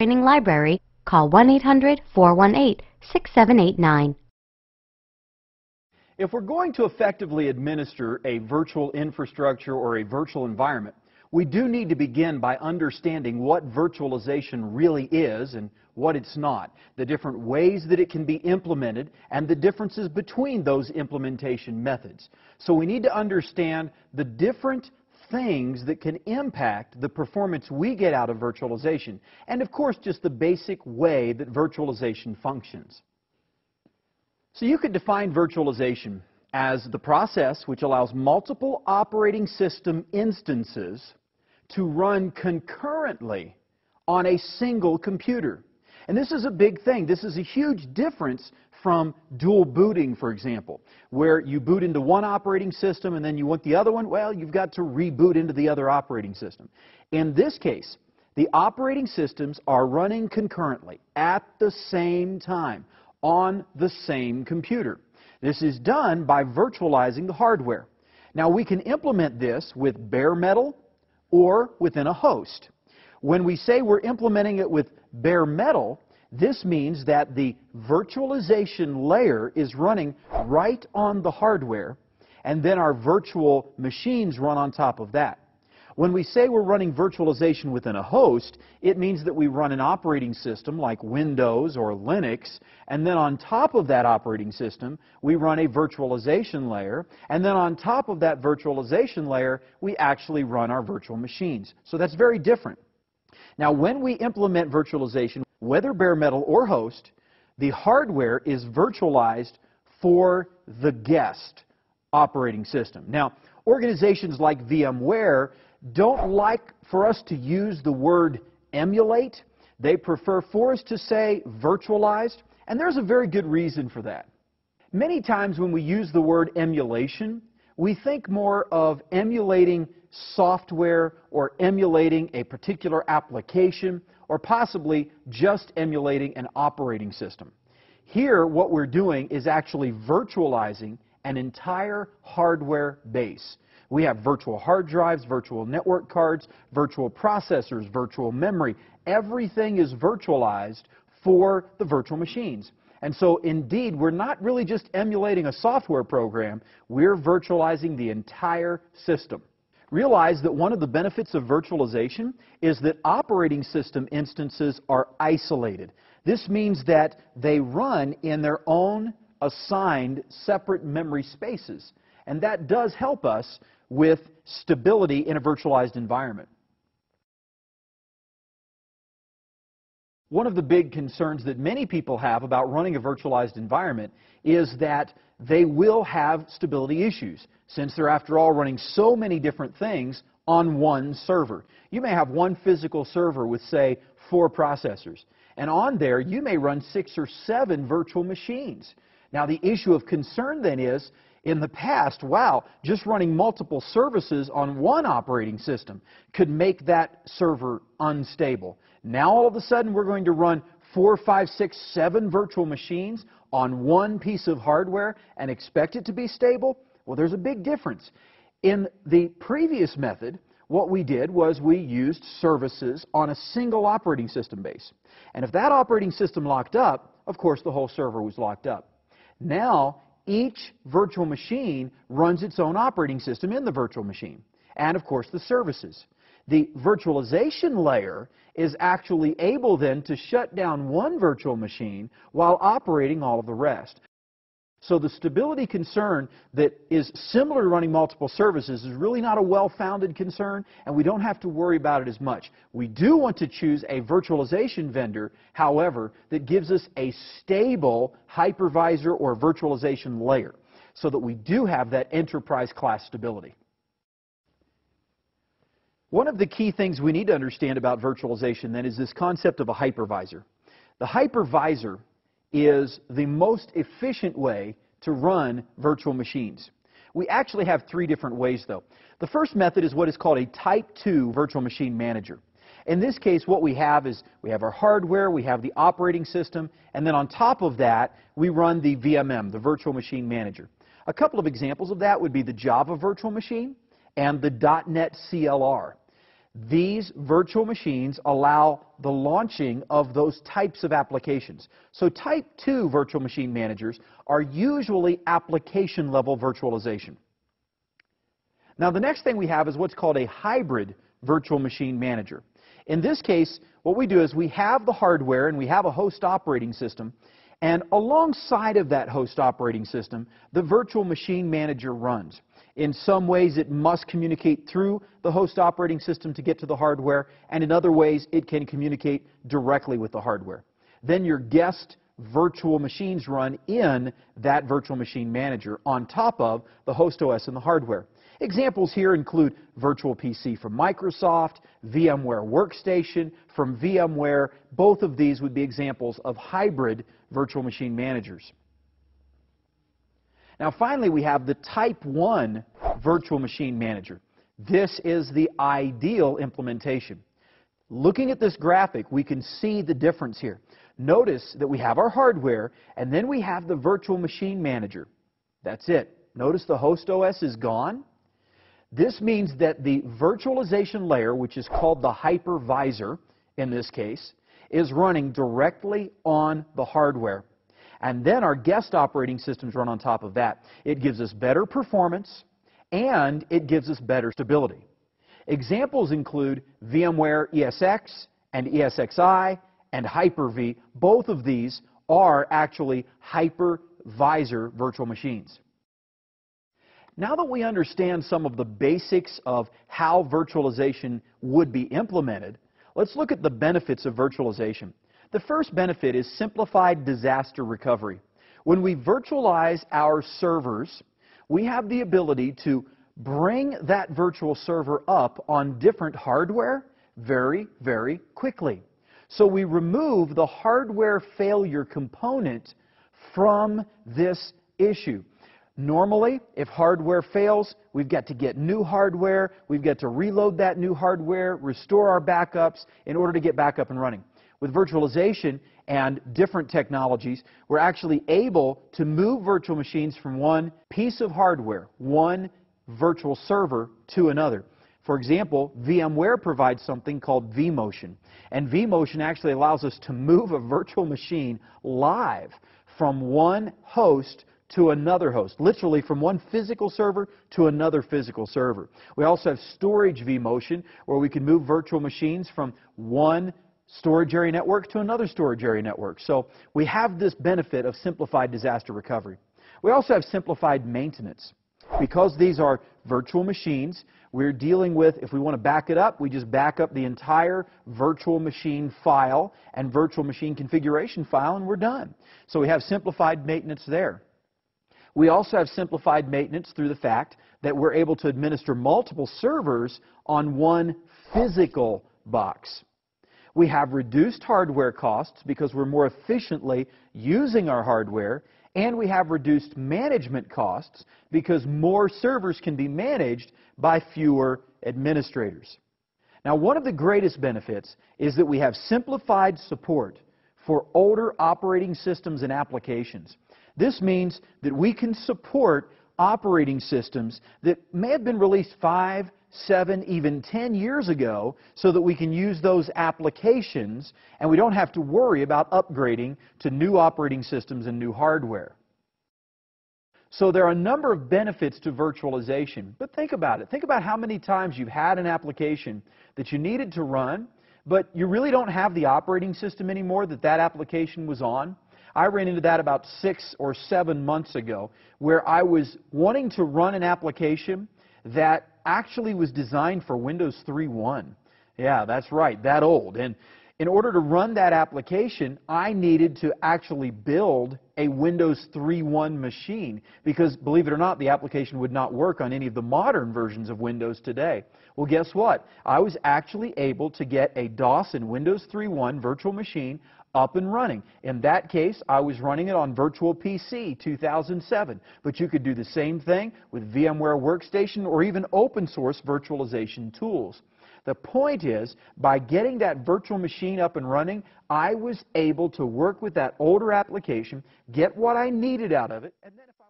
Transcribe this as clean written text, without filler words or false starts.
training library, call 1-800-418-6789. If we're going to effectively administer a virtual infrastructure or a virtual environment, we do need to begin by understanding what virtualization really is and what it's not, the different ways that it can be implemented, and the differences between those implementation methods. So we need to understand the different things that can impact the performance we get out of virtualization, and of course just the basic way that virtualization functions. So you could define virtualization as the process which allows multiple operating system instances to run concurrently on a single computer. And this is a big thing. This is a huge difference from dual booting, for example, where you boot into one operating system and then you want the other one. Well, you've got to reboot into the other operating system. In this case, the operating systems are running concurrently at the same time on the same computer. This is done by virtualizing the hardware. Now, we can implement this with bare metal or within a host. When we say we're implementing it with bare metal, this means that the virtualization layer is running right on the hardware, and then our virtual machines run on top of that. When we say we're running virtualization within a host, it means that we run an operating system like Windows or Linux, and then on top of that operating system, we run a virtualization layer, and then on top of that virtualization layer, we actually run our virtual machines. So that's very different. Now, when we implement virtualization, whether bare metal or host, the hardware is virtualized for the guest operating system. Now, organizations like VMware don't like for us to use the word emulate. They prefer for us to say virtualized, and there's a very good reason for that. Many times when we use the word emulation, we think more of emulating software or emulating a particular application or possibly just emulating an operating system. Here, what we're doing is actually virtualizing an entire hardware base. We have virtual hard drives, virtual network cards, virtual processors, virtual memory. Everything is virtualized for the virtual machines. And so, indeed, we're not really just emulating a software program, we're virtualizing the entire system. Realize that one of the benefits of virtualization is that operating system instances are isolated. This means that they run in their own assigned separate memory spaces. And that does help us with stability in a virtualized environment. One of the big concerns that many people have about running a virtualized environment is that they will have stability issues, since they're, after all, running so many different things on one server. You may have one physical server with, say, 4 processors, and on there you may run 6 or 7 virtual machines. Now, the issue of concern then is, in the past, wow, just running multiple services on one operating system could make that server unstable. Now, all of a sudden, we're going to run 4, 5, 6, 7 virtual machines on one piece of hardware and expect it to be stable? Well, there's a big difference. In the previous method, what we did was we used services on a single operating system base. And if that operating system locked up, of course, the whole server was locked up. Now, each virtual machine runs its own operating system in the virtual machine, and of course the services. The virtualization layer is actually able then to shut down one virtual machine while operating all of the rest. So the stability concern that is similar to running multiple services is really not a well-founded concern, and we don't have to worry about it as much. We do want to choose a virtualization vendor, however, that gives us a stable hypervisor or virtualization layer so that we do have that enterprise-class stability. One of the key things we need to understand about virtualization then is this concept of a hypervisor. The hypervisor is the most efficient way to run virtual machines. We actually have 3 different ways, though. The first method is what is called a Type 2 virtual machine manager. In this case, what we have is we have our hardware, we have the operating system, and then on top of that, we run the VMM, the virtual machine manager. A couple of examples of that would be the Java virtual machine and the .NET CLR. These virtual machines allow the launching of those types of applications. So Type 2 virtual machine managers are usually application-level virtualization. Now, the next thing we have is what's called a hybrid virtual machine manager. In this case, what we do is we have the hardware and we have a host operating system, and alongside of that host operating system, the virtual machine manager runs. In some ways, it must communicate through the host operating system to get to the hardware, and in other ways, it can communicate directly with the hardware. Then your guest virtual machines run in that virtual machine manager on top of the host OS and the hardware. Examples here include Virtual PC from Microsoft, VMware Workstation from VMware. Both of these would be examples of hybrid virtual machine managers. Now finally, we have the Type 1 virtual machine manager. This is the ideal implementation. Looking at this graphic, we can see the difference here. Notice that we have our hardware, and then we have the virtual machine manager. That's it. Notice the host OS is gone. This means that the virtualization layer, which is called the hypervisor in this case, is running directly on the hardware. And then our guest operating systems run on top of that. It gives us better performance, and it gives us better stability. Examples include VMware ESX and ESXi and Hyper-V. Both of these are actually hypervisor virtual machines. Now that we understand some of the basics of how virtualization would be implemented, let's look at the benefits of virtualization. The first benefit is simplified disaster recovery. When we virtualize our servers, we have the ability to bring that virtual server up on different hardware very, very quickly. So we remove the hardware failure component from this issue. Normally, if hardware fails, we've got to get new hardware, we've got to reload that new hardware, restore our backups in order to get back up and running. With virtualization and different technologies, we're actually able to move virtual machines from one piece of hardware, one virtual server, to another. For example, VMware provides something called vMotion. And vMotion actually allows us to move a virtual machine live from one host to another host, literally from one physical server to another physical server. We also have storage vMotion, where we can move virtual machines from one storage area network to another storage area network. So we have this benefit of simplified disaster recovery. We also have simplified maintenance. Because these are virtual machines, we're dealing with, if we want to back it up, we just back up the entire virtual machine file and virtual machine configuration file, and we're done. So we have simplified maintenance there. We also have simplified maintenance through the fact that we're able to administer multiple servers on one physical box. We have reduced hardware costs because we're more efficiently using our hardware, and we have reduced management costs because more servers can be managed by fewer administrators. Now, one of the greatest benefits is that we have simplified support for older operating systems and applications. This means that we can support operating systems that may have been released 5, 7, even 10 years ago, so that we can use those applications and we don't have to worry about upgrading to new operating systems and new hardware. So there are a number of benefits to virtualization, but think about it. Think about how many times you've had an application that you needed to run, but you really don't have the operating system anymore that that application was on. I ran into that about 6 or 7 months ago, where I was wanting to run an application that actually was designed for Windows 3.1. Yeah, that's right, that old. And in order to run that application, I needed to actually build a Windows 3.1 machine because, believe it or not, the application would not work on any of the modern versions of Windows today. Well, guess what? I was actually able to get a DOS and Windows 3.1 virtual machine up and running. In that case, I was running it on Virtual PC 2007. But you could do the same thing with VMware Workstation or even open source virtualization tools. The point is, by getting that virtual machine up and running, I was able to work with that older application, get what I needed out of it, and then if